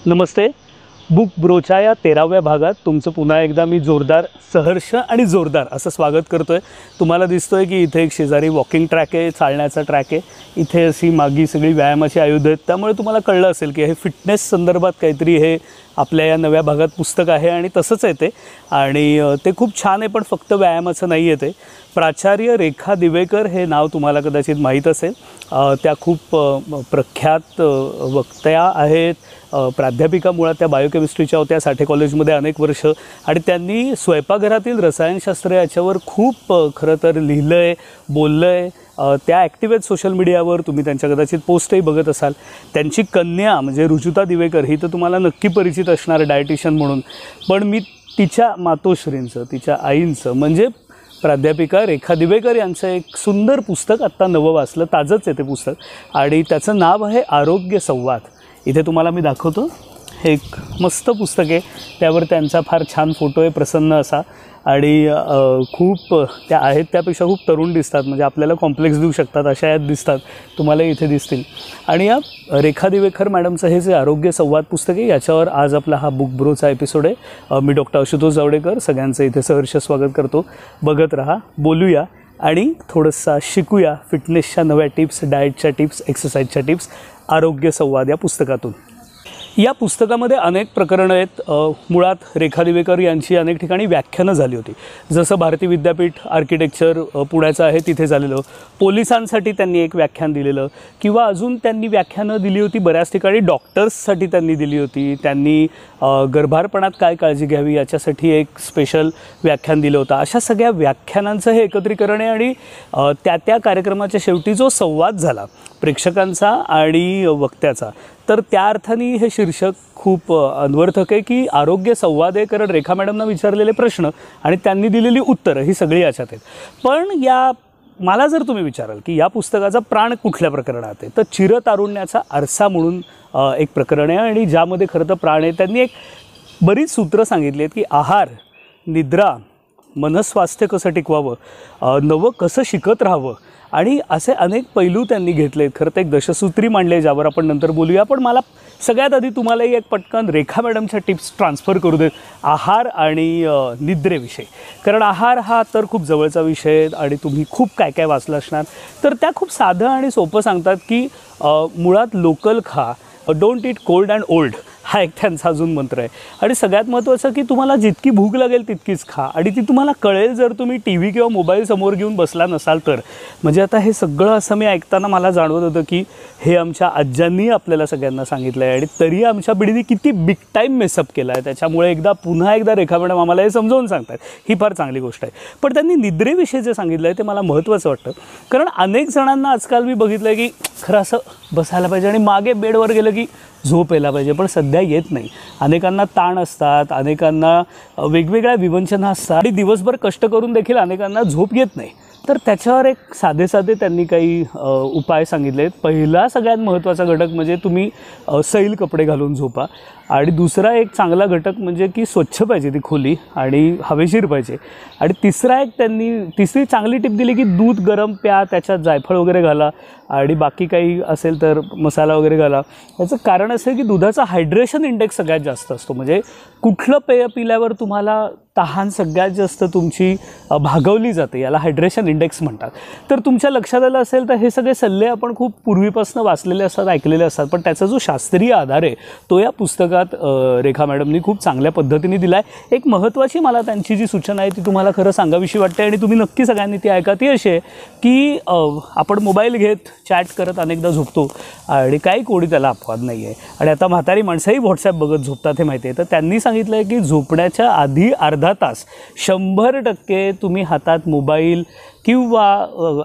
नमस्ते. Book ब्रोच्या या 13व्या भागात तुमचं पुन्हा एकदा मी जोरदार सहर्ष आणि जोरदार असं स्वागत करतोय. तुम्हाला दिसतोय की इथे एक शेजारी वॉकिंग ट्रॅक आहे, चालण्याचा ट्रॅक आहे. इथे अशी मागी सगळी व्यायामाची आयुध आहेत. त्यामुळे तुम्हाला कळलं असेल की हे फिटनेस संदर्भात काहीतरी हे आपल्या या नव्या भागात पुस्तक आहे आणि तसंच आहे ते. आणि ते खूप छान आहे, पण फक्त व्यायामाचं नाही आहे ते. प्राचार्य रेखा दिवेकर हे नाव तुम्हाला कदाचित माहीत असेल. त्या खूप प्रख्यात वक्त्या आहेत. प्राध्यापिका मुळात त्या बायोकेमिस्ट्रीच्या होत्या साठे कॉलेजमध्ये अनेक वर्ष. आणि त्यांनी स्वयंपाकघरातील रसायनशास्त्र याच्यावर खूप खरं तर लिहिलं आहे, बोललं आहे. त्या ॲक्टिव्ह आहेत सोशल मीडियावर. तुम्ही त्यांच्या कदाचित पोस्टही बघत असाल. त्यांची कन्या म्हणजे रुजुता दिवेकर ही तर तुम्हाला नक्की परिचित असणार डायटिशियन म्हणून. पण मी तिच्या मातोश्रींचं, तिच्या आईंचं म्हणजे प्राध्यापिका रेखा दिवेकर यांचं एक सुंदर पुस्तक आत्ता नवं वाचलं, ताजंच आहे ते पुस्तक. आणि त्याचं नाव आहे आरोग्य संवाद. इथे तुम्हाला मी दाखवतो. हे एक मस्त पुस्तक आहे. त्यावर त्यांचा फार छान फोटो आहे, प्रसन्न असा. आणि खूप त्या आहेत त्यापेक्षा खूप तरुण दिसतात, म्हणजे आपल्याला कॉम्प्लेक्स देऊ शकतात अशा यात दिसतात. तुम्हाला इथे दिसतील. आणि या रेखा दिवेकर मॅडमचं हे जे आरोग्य संवाद पुस्तक आहे याच्यावर आज आपला हा बुक ब्रोचा एपिसोड आहे. मी डॉक्टर आशुतोष जावडेकर सगळ्यांचं इथे सहर्ष स्वागत करतो. बघत राहा, बोलूया आणि थोडंसं शिकूया फिटनेसच्या नव्या टिप्स, डाएटच्या टिप्स, एक्सरसाइजच्या टिप्स आरोग्य संवाद या पुस्तकातून. या पुस्तकामध्ये अनेक प्रकरणं आहेत. मुळात रेखा दिवेकर यांची अनेक ठिकाणी व्याख्यानं झाली होती. जसं भारती विद्यापीठ आर्किटेक्चर पुण्याचं आहे तिथे झालेलं. पोलिसांसाठी त्यांनी एक व्याख्यान दिलेलं, किंवा अजून त्यांनी व्याख्यानं दिली होती बऱ्याच ठिकाणी. डॉक्टर्ससाठी त्यांनी दिली होती. त्यांनी गर्भारपणात काय काळजी घ्यावी याच्यासाठी एक स्पेशल व्याख्यान दिलं होतं. अशा सगळ्या व्याख्यानांचं हे एकत्रीकरण आहे. आणि त्या कार्यक्रमाच्या शेवटी जो संवाद झाला प्रेक्षकांचा आणि वक्त्याचा, तर त्या अर्थाने हे शीर्षक खूप अन्वर्थक आहे की आरोग्य संवाद आहे. कारण रेखा मॅडमना विचारलेले प्रश्न आणि त्यांनी दिलेली उत्तरं ही सगळी याच्यात आहेत. पण मला जर तुम्ही विचाराल की या पुस्तकाचा प्राण कुठल्या प्रकरणात आहे, तर चिरतारुण्याचा आरसा म्हणून एक प्रकरण आहे. आणि ज्यामध्ये खरं तर प्राण आहे. त्यांनी एक बरीच सूत्रं सांगितली आहेत की आहार, निद्रा, मनस्वास्थ्य कसं टिकवावं, नवं कसं शिकत राहावं, आणि असे अनेक पैलू त्यांनी घेतलेत. खरं तर एक दशसूत्री मांडले ज्यावर आपण नंतर बोलूया. पण मला सगळ्यात आधी तुम्हालाही एक पटकन रेखा मॅडमच्या टिप्स ट्रान्सफर करू देत आहार आणि निद्रेविषयी. कारण आहार हा तर खूप जवळचा विषय आहे आणि तुम्ही खूप काय काय वाचलं असणार. तर त्या खूप साधं आणि सोपं सांगतात की मुळात लोकल खा, don't eat cold and old, हा एक त्यांचा अजून मंत्र आहे. आणि सगळ्यात महत्त्वाचं की तुम्हाला जितकी भूक लागेल तितकीच खा. आणि ती तुम्हाला कळेल जर तुम्ही टी व्ही किंवा मोबाईल समोर घेऊन बसला नसाल तर. म्हणजे आता हे सगळं असं मी ऐकताना मला जाणवत होतं की हे आमच्या आज्यांनी आपल्याला सगळ्यांना सांगितलं आहे आणि तरी आमच्या पिढीने किती बिग टाईम मेसअप केला आहे. त्याच्यामुळे पुन्हा एकदा रेखा मॅडम आम्हाला हे समजावून सांगतात, ही फार चांगली गोष्ट आहे. पण त्यांनी निद्रेविषयी जे सांगितलं आहे ते मला महत्त्वाचं वाटतं. कारण अनेक जणांना आजकाल मी बघितलं आहे की खरं असं बसायला पाहिजे आणि मागे बेडवर गेलं की झोप यायला पाहिजे, पण सध्या येत नाही. अनेकांना ताण असतात, अनेकांना वेगवेगळ्या विवंचना असतात आणि दिवसभर कष्ट करून देखील अनेकांना झोप येत नाही. तर त्याच्यावर एक साधे त्यांनी काही उपाय सांगितले आहेत. पहिला सगळ्यात महत्त्वाचा घटक म्हणजे तुम्ही सैल कपडे घालून झोपा. आणि दुसरा एक चांगला घटक म्हणजे की स्वच्छ पाहिजे ती खोली आणि हवेशीर पाहिजे. आणि तिसरी चांगली टिप दिली की दूध गरम प्या, त्याच्यात जायफळ वगैरे घाला आणि बाकी काही असेल तर मसाला वगैरे घाला. याचं कारण असं आहे की दुधाचा हायड्रेशन इंडेक्स सगळ्यात जास्त असतो. म्हणजे कुठलं पेय पिल्यावर तुम्हाला तहान सगळ्यात जास्त तुमची भागवली जाते, याला हायड्रेशन इंडेक्स म्हणतात. तर तुमच्या लक्षात आलं असेल तर हे सगळे सल्ले आपण खूप पूर्वीपासून वाचलेले असतात, ऐकलेले असतात. पण त्याचा जो शास्त्रीय आधार आहे तो या पुस्तकात रेखा मॅडमनी खूप चांगल्या पद्धतीने दिला आहे. एक महत्त्वाची मला त्यांची जी सूचना आहे ती तुम्हाला खरं सांगावीशी वाटते आणि तुम्ही नक्की सगळ्यांनी ती ऐका. ती अशी आहे की आपण मोबाईल घेत चॅट करत अनेकदा झोपतो आणि काही कोणी त्याला अपवाद नाही आहे. आणि आता म्हातारी माणसंही व्हॉट्सॲप बघत झोपतात हे माहिती आहे. तर त्यांनी सांगितलं आहे की झोपण्याच्या आधी अर्धा तास 100% तुम्ही हातात मोबाईल किंवा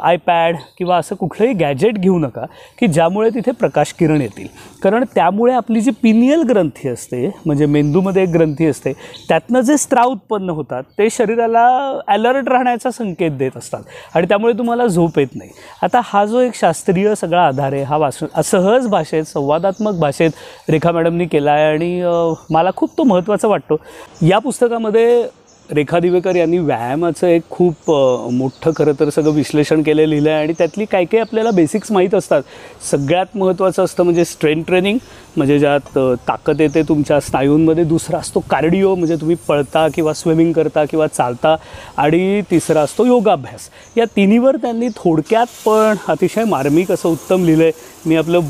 आयपॅड किंवा असं कुठलंही गॅजेट घेऊ नका की ज्यामुळे तिथे प्रकाश किरण येतील. कारण त्यामुळे आपली जी पिनियल ग्रंथी असते, म्हणजे मेंदूमध्ये एक ग्रंथी असते, त्यातनं जे स्त्राव उत्पन्न होतात ते शरीराला ॲलर्ट राहण्याचा संकेत देत असतात आणि त्यामुळे तुम्हाला झोप येत नाही. आता हा जो एक शास्त्रीय सगळा आधार आहे हा सहज भाषेत, संवादात्मक भाषेत रेखा मॅडमनी केला आहे आणि मला खूप तो महत्त्वाचा वाटतो. या पुस्तकामध्ये रेखा दिवेकर यांनी व्यायामाचं एक खूप मोठं खरं तर सगळं विश्लेषण केलं लिहिलं आहे आणि त्यातली काही काही आपल्याला बेसिक्स माहीत असतात. सगळ्यात महत्त्वाचं असतं म्हणजे स्ट्रेंथ ट्रेनिंग, म्हणजे ज्यात ताकद येते तुमच्या स्नायूंमध्ये. दुसरा असतो कार्डिओ, म्हणजे तुम्ही पळता किंवा स्विमिंग करता किंवा चालता. आणि तिसरा असतो योगाभ्यास. या तिन्हीवर त्यांनी थोडक्यात पण अतिशय मार्मिक असं उत्तम लिहिलं आहे. मी आपलं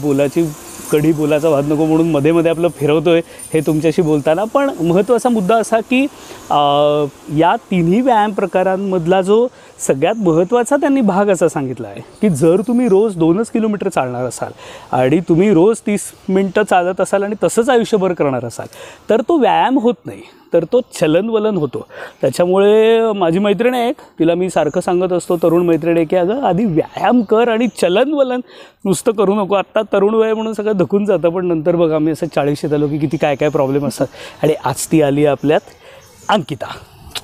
कढी बोलाचा वाद नको म्हणून मध्ये मध्ये आपलं फिरवतो आहे हे तुमच्याशी बोलताना. पण महत्त्वाचा मुद्दा असा की या तिन्ही व्यायाम प्रकारांमधला जो सगळ्यात महत्त्वाचा त्यांनी भाग असा सांगितला आहे की जर तुम्ही रोज 2 किलोमीटर चालणार असाल आणि तुम्ही रोज 30 मिनटं चालत असाल आणि तसंच आयुष्यभर करणार असाल तर तो व्यायाम होत नाही, तर तो चलनवलन होतो. त्याच्यामुळे माझी मैत्रीण आहे एक, तिला मी सारखं सांगत असतो, तरुण मैत्रीण आहे, की अगं आधी व्यायाम कर आणि चलनवलन नुसतं करू नको. आत्ता तरुण वय म्हणून सगळं धकून जातं, पण नंतर बघा आम्ही असं 40शीत आलो की किती काय काय प्रॉब्लेम असतात. आणि आज ती आली आपल्यात Ankita.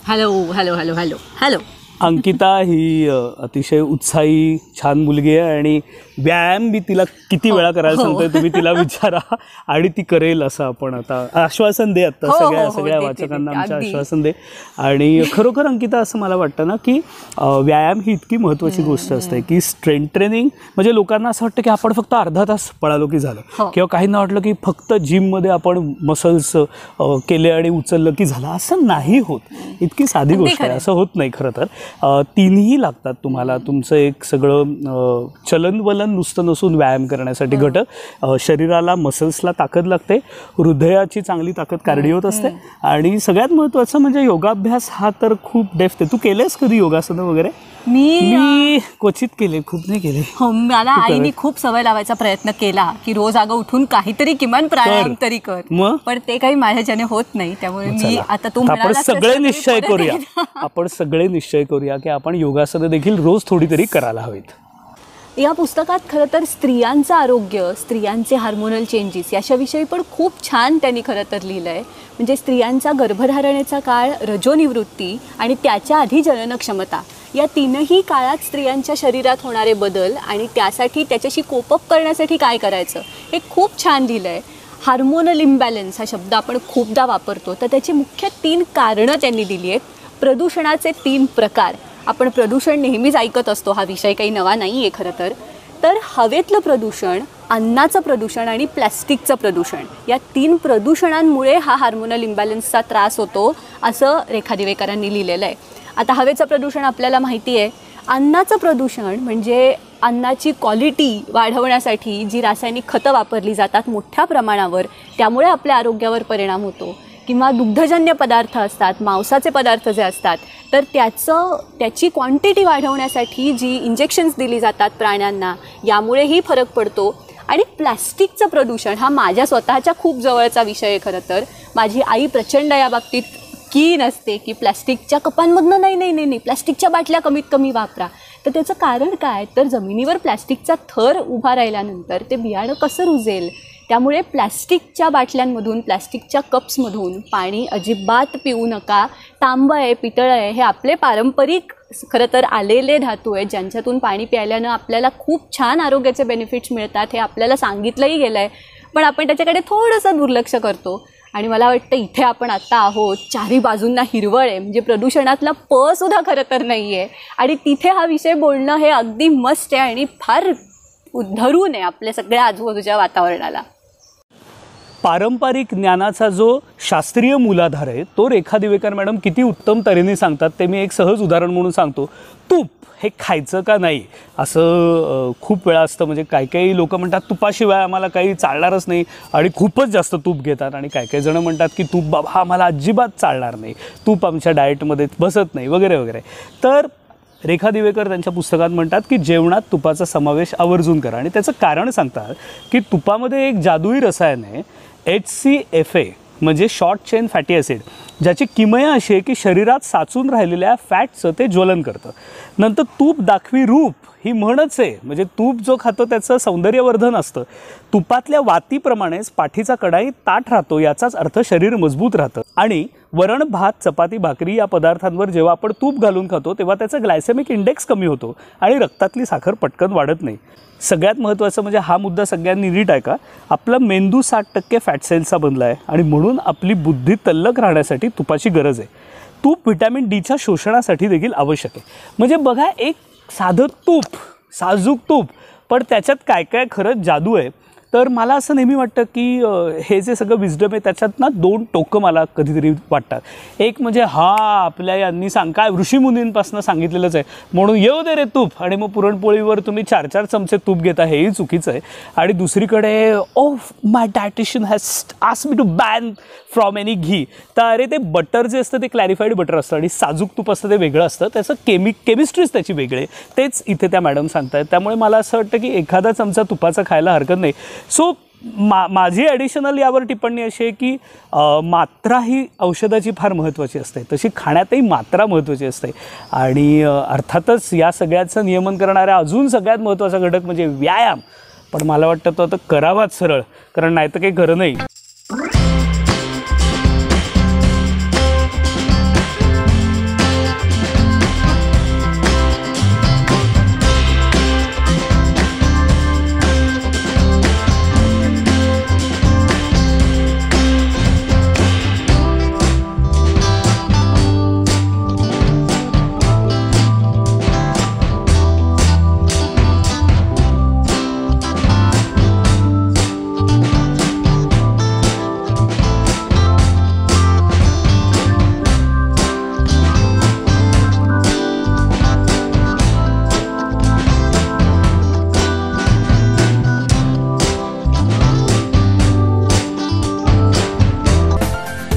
Hello hello hello hello hello. Ankita ही अतिशय उत्साही छान मुलगी आहे आणि व्यायाम मी तिला किती वेळा करायला सांगतोय, तुम्ही तिला विचारा आणि ती करेल असं आपण आता आश्वासन दे. आता सगळ्या वाचकांना आमच्या आश्वासन दे. आणि खरोखर अंकिता असं मला वाटतं ना की व्यायाम ही इतकी महत्त्वाची गोष्ट असते की स्ट्रेंथ ट्रेनिंग म्हणजे लोकांना असं वाटतं की आपण फक्त अर्धा तास पळालो की झालं, किंवा काहींना वाटलं की फक्त जिममध्ये आपण मसल्स केले आणि उचललं की झालं. असं नाही होत. इतकी साधी गोष्ट आहे, असं होत नाही खरं तर. तिन्ही लागतात तुम्हाला. तुमचं एक सगळं चलनवलन नुसतं नसून व्यायाम करण्यासाठी घटक. शरीराला मसल्सला ताकद लागते, हृदयाची चांगली ताकद कार्डिओत असते आणि सगळ्यात महत्त्वाचं म्हणजे योगाभ्यास हा तर खूप डेप्थ आहे. तू केलेस कधी योगासनं वगैरे? मी क्वचित केले, खूप नाही केले. हो, मला आईने खूप सवय लावायचा प्रयत्न केला की रोज अगं उठून काहीतरी किमान प्राणायाम तरी कर, पण ते काही माझ्याच्याने होत नाही. त्यामुळे मी आता आपण सगळे निश्चय करूया, आपण सगळे निश्चय करूया की आपण योगासनं देखील रोज थोडी तरी करायला हवीत. या पुस्तकात खरं तर स्त्रियांचं आरोग्य, स्त्रियांचे हार्मोनल चेंजेस याच्याविषयी पण खूप छान त्यांनी खरं तर लिहिलं आहे. म्हणजे स्त्रियांचा गर्भधारणेचा काळ, रजोनिवृत्ती आणि त्याच्या आधी जननक्षमता या तीनही काळात स्त्रियांच्या शरीरात होणारे बदल आणि त्यासाठी त्याच्याशी कोपअप करण्यासाठी काय करायचं हे खूप छान लिहिलं आहे. हार्मोनल इम्बॅलन्स हा शब्द आपण खूपदा वापरतो, तर त्याची मुख्य 3 कारणं त्यांनी दिली आहेत. प्रदूषणाचे 3 प्रकार. आपण प्रदूषण नेहमीच ऐकत असतो, हा विषय काही नवा नाही आहे खरं तर हवेतलं प्रदूषण, अन्नाचं प्रदूषण आणि प्लॅस्टिकचं प्रदूषण या 3 प्रदूषणांमुळे हा हार्मोनल इम्बॅलन्सचा त्रास होतो असं रेखा दिवेकरांनी लिहिलेलं आहे. आता हवेचं प्रदूषण आपल्याला माहिती आहे. अन्नाचं प्रदूषण म्हणजे अन्नाची क्वालिटी वाढवण्यासाठी जी रासायनिक खतं वापरली जातात मोठ्या प्रमाणावर, त्यामुळे आपल्या आरोग्यावर परिणाम होतो. किंवा दुग्धजन्य पदार्थ असतात, मांसाचे पदार्थ जे असतात, तर त्याची क्वांटिटी वाढवण्यासाठी जी इंजेक्शन्स दिली जातात प्राण्यांना, यामुळेही फरक पडतो. आणि प्लॅस्टिकचं प्रदूषण हा माझ्या स्वतःच्या खूप जवळचा विषय आहे खरं तर. माझी आई प्रचंड या बाबतीत कीन असते की प्लॅस्टिकच्या कपांमधनं नाही प्लॅस्टिकच्या बाटल्या कमीत कमी वापरा. तर त्याचं कारण काय, तर जमिनीवर प्लॅस्टिकचा थर उभा राहिल्यानंतर ते बियाणं कसं रुजेल. त्यामुळे प्लॅस्टिकच्या बाटल्यांमधून, प्लॅस्टिकच्या कप्समधून पाणी अजिबात पिऊ नका. तांबं आहे, पितळ आहे, हे आपले पारंपरिक खरं तर आलेले धातू आहेत ज्यांच्यातून पाणी प्यायल्यानं आपल्याला खूप छान आरोग्याचे बेनिफिट्स मिळतात. हे आपल्याला सांगितलंही गेलं आहे, पण आपण त्याच्याकडे थोडंसं दुर्लक्ष करतो. आणि मला वाटतं इथे आपण आत्ता आहोत, चारी बाजूंना हिरवळ आहे, म्हणजे प्रदूषणातला सुद्धा खरं तर नाही आहे. आणि तिथे हा विषय बोलणं हे अगदी मस्त आहे आणि फार धरून आहे आपल्या सगळ्या आजूबाजूच्या वातावरणाला. पारंपरिक ज्ञानाचा जो शास्त्रीय मूलाधार आहे तो रेखा दिवेकर मॅडम किती उत्तम तऱ्हेने सांगतात. ते मी एक सहज उदाहरण म्हणून सांगतो. तूप हे खायचं का नाही असं खूप वेळा असतं. म्हणजे काही काही लोक म्हणतात तुपाशिवाय आम्हाला काही चालणारच नाही आणि खूपच जास्त तूप घेतात. आणि काही काही जणं म्हणतात की तूप बाबा हा आम्हाला अजिबात चालणार नाही, तूप आमच्या डाएटमध्ये बसत नाही वगैरे वगैरे. तर रेखा दिवेकर त्यांच्या पुस्तकात म्हणतात की जेवणात तुपाचा समावेश आवर्जून करा. आणि त्याचं कारण सांगतात की तुपामध्ये एक जादुई रसायन आहे HCFA, म्हणजे शॉर्ट चेन फॅटी ॲसिड, ज्याची किमया अशी आहे की शरीरात साचून राहिलेल्या फॅटचं ते ज्वलन करतं. नंतर तूप दाखवी रूप ही म्हणच आहे, म्हणजे तूप जो खातो त्याचं सौंदर्यवर्धन असतं. तुपातल्या वातीप्रमाणेच पाठीचा कडाई ताठ राहतो, याचाच अर्थ शरीर मजबूत राहतं. आणि वरण, भात, चपाती, भाकरी या पदार्थांवर जेव्हा आपण तूप घालून खातो तेव्हा त्याचा ग्लायसेमिक इंडेक्स कमी होतो आणि रक्तातली साखर पटकन वाढत नाही. सगळ्यात महत्त्वाचं म्हणजे हा मुद्दा सगळ्यांनी नीट ऐका. आपला मेंदू 60% फॅट सेल्सचा बनला आहे आणि म्हणून आपली बुद्धी तल्लख राहण्यासाठी तुपाची गरज आहे. तूप व्हिटॅमिन डीच्या शोषणासाठी देखील आवश्यक आहे. म्हणजे बघा, एक साधं तूप, साजूक तूप, पण त्याच्यात काय काय खरंच जादू आहे. तर मला असं नेहमी वाटतं की हे जे सगळं विजडम आहे त्याच्यात ना 2 टोकं मला कधीतरी वाटतात. एक म्हणजे आपल्या यांनी काय ऋषीमुनींपासून सांगितलेलंच आहे म्हणून येऊ दे रे तूप, आणि मग पुरणपोळीवर तुम्ही 4-4 चमचे तूप घेता, हेही चुकीचं आहे. आणि दुसरीकडे my dietitian has asked me to ban from any ghee. तर अरे ते बटर जे असतं ते क्लॅरिफाईड बटर असतं आणि साजूक तूप असतं ते वेगळं असतं, त्याचं केमिस्ट्रीच त्याची वेगळी आहे. तेच इथे त्या मॅडम सांगतायत. त्यामुळे मला असं वाटतं की एखादा चमचा तुपाचा खायला हरकत नाही. सो माझी ॲडिशनल यावर टिप्पणी अशी आहे की मात्रा ही औषधाची फार महत्त्वाची असते, तशी खाण्यातही मात्रा महत्त्वाची असते. आणि अर्थातच या सगळ्याचं नियमन करणारा अजून सगळ्यात महत्त्वाचा घटक म्हणजे व्यायाम. पण मला वाटतं तो आता करावाच सरळ, कारण नाही तर काही खरं नाही.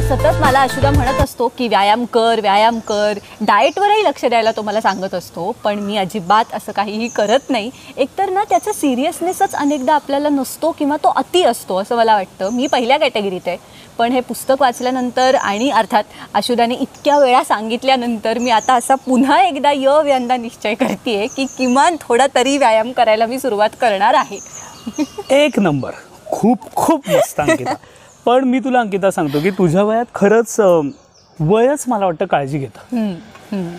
सतत मला अशुदा म्हणत असतो की व्यायाम कर, व्यायाम कर. डाएटवरही लक्ष द्यायला तो मला सांगत असतो, पण मी अजिबात असं काहीही करत नाही. एकतर ना त्याचा सिरियसनेसच अनेकदा आपल्याला नसतो किंवा तो अति असतो असं मला वाटतं. मी पहिल्या कॅटेगरीत आहे, पण हे पुस्तक वाचल्यानंतर आणि अर्थात अशुदाने इतक्या वेळा सांगितल्यानंतर मी आता असा पुन्हा एकदा यंदा निश्चय करते की किमान थोडा तरी व्यायाम करायला मी सुरुवात करणार आहे. एक नंबर, खूप खूप मस्त अंकिता. पण मी तुला अंकिता सांगतो की तुझ्या वयात खरंच वयच मला वाटतं काळजी घेतं.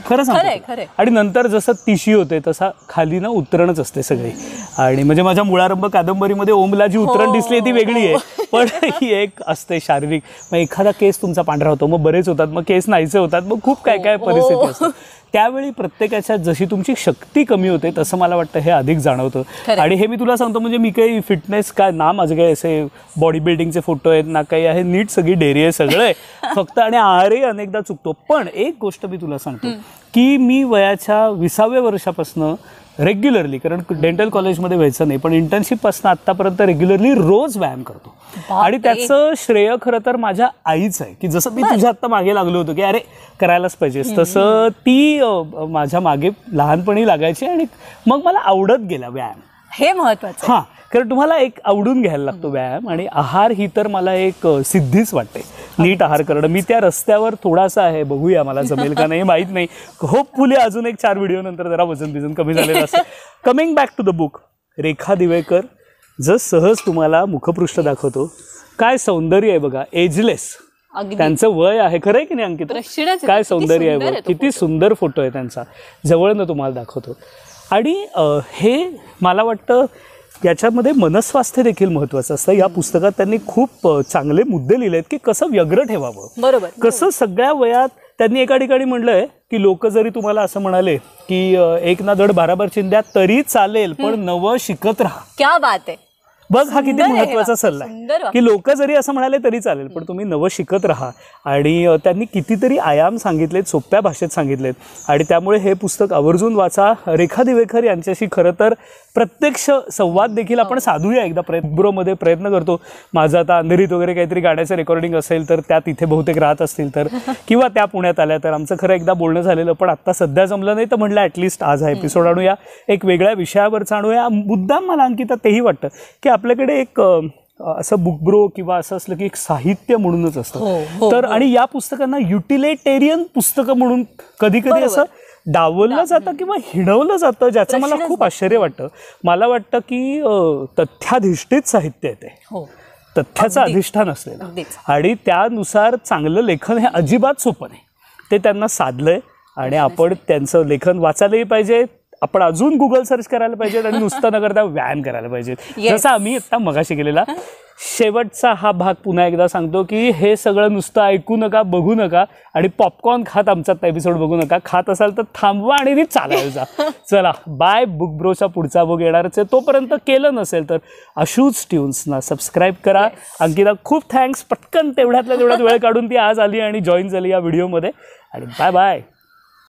खरं सांगतो. आणि नंतर जसं तिशी होते तसा खाली ना उतरणच असते सगळी. आणि म्हणजे माझ्या मुळारंभ कादंबरीमध्ये ओमला जी उतरण दिसली ती वेगळी आहे, पण ही एक असते शारीरिक. मग एखादा केस तुमचा पांढरा होतो, मग बरेच होतात, मग केस नाहीचे होतात, मग खूप काय काय परिस्थिती असते. त्यावेळी प्रत्येकाच्या जशी तुमची शक्ती कमी होते तसं मला वाटतं हे अधिक जाणवतं. आणि हे मी तुला सांगतो, म्हणजे मी काही फिटनेस काय ना, माझे काही असे बॉडी बिल्डिंगचे फोटो आहेत ना काही आहे, नीट सगळी डेअरी आहे सगळं आहे फक्त. आणि आहारही अनेकदा चुकतो. पण एक गोष्ट मी तुला सांगतो की मी वयाच्या 20व्या वर्षापासून रेग्युलरली, कारण डेंटल कॉलेजमध्ये व्हायचं नाही पण इंटर्नशिपपासून आत्तापर्यंत रेग्युलरली रोज व्यायाम करतो. आणि त्याचं श्रेय खरं तर माझ्या आईच आहे. की जसं मी तुझ्या आत्ता मागे लागलो होतो की अरे करायलाच पाहिजेस, तसं ती माझ्या मागे लहानपणी लागायची आणि मग मला आवडत गेला व्यायाम. हे महत्त्वाचं. हां, कारण तुम्हाला एक आवडून घ्यायला लागतो व्यायाम. आणि आहार ही तर मला एक सिद्धीच वाटते, नीट आहार करणं. मी त्या रस्त्यावर थोडासा आहे, बघूया मला जमेल का नाही माहीत नाही. होपफुली अजून एक 4 व्हिडिओ नंतर जरा वजन कमी झालेलं असतं. Coming back to the book, Rekha Diwekar जर सहज तुम्हाला मुखपृष्ठ दाखवतो, काय सौंदर्य आहे बघा, एजलेस. त्यांचं वय आहे, खरं आहे की नाही अंकिता? काय सौंदर्य आहे, किती सुंदर फोटो आहे त्यांचा, जवळनं तुम्हाला दाखवतो. आणि हे मला वाटतं याच्यामध्ये मनस्वास्थ्य देखील महत्त्वाचं असतं. या पुस्तकात त्यांनी खूप चांगले मुद्दे लिहिले आहेत की कसं व्यग्र ठेवावं, बरोबर, कसं सगळ्या वयात. त्यांनी एका ठिकाणी म्हणलंय की लोक जरी तुम्हाला असं म्हणाले की एक ना धड भाराभर चिंध्या तरी चालेल, पण नवं शिकत राहा. क्या बात आहे. बघ, हा किती महत्त्वाचा सल्ला आहे की लोक जरी असं म्हणाले तरी चालेल, पण तुम्ही नवं शिकत राहा. आणि त्यांनी कितीतरी आयाम सांगितलेत, सोप्या भाषेत सांगितलेत. आणि त्यामुळे हे पुस्तक आवर्जून वाचा. रेखा दिवेकर यांच्याशी खरं तर प्रत्यक्ष संवाद देखील आपण साधूया एकदा. ब्रोमध्ये प्रयत्न करतो. माझं आता अंधेरीत वगैरे काहीतरी गाण्याचं रेकॉर्डिंग असेल तर त्यात इथे बहुतेक राहत असतील तर, किंवा त्या पुण्यात आल्या तर आमचं खरं एकदा बोलणं झालेलं, पण आत्ता सध्या जमलं नाही. तर म्हटलं ॲटलिस्ट आज हा एपिसोड आणूया, एक वेगळ्या विषयावरचा आणूया. मुद्दाम मला अंकिता तेही वाटतं की आपल्याकडे एक असं बुक ब्रो किंवा असं असलं की एक साहित्य म्हणूनच असतं. तर आणि या पुस्तकांना युटिलिटेरियन पुस्तकं म्हणून कधी कधी असं डावललं जातं किंवा हिणवलं जातं, ज्याचं मला खूप आश्चर्य वाटतं. मला वाटतं की तथ्याधिष्ठित साहित्य आहे ते, तथ्याचं अधिष्ठान असलेलं, आणि त्यानुसार चांगलं लेखन हे अजिबात सोपं नाही. ते त्यांना साधलंय आणि आपण त्यांचं लेखन वाचायलाही पाहिजे, आपण अजून गुगल सर्च करायला पाहिजेत आणि नुसतं न करता व्यायाम करायला पाहिजेत, Yes. जसं आम्ही आता मगाशी केलेला. शेवटचा हा भाग पुन्हा एकदा सांगतो की हे सगळं नुसतं ऐकू नका, बघू नका आणि पॉपकॉर्न खात आमचा एपिसोड बघू नका. खात असाल तर थांबवा आणि ती चालायचा. चला बाय. बुक ब्रोचा पुढचा बुक येणारच आहे. तोपर्यंत केलं नसेल तर अशूज ट्यून्सना सबस्क्राईब करा. अंकिता खूप थँक्स, पटकन तेवढ्यातल्या तेवढ्यात वेळ काढून ती आज आली आणि जॉईन झाली या व्हिडिओमध्ये. आणि बाय बाय.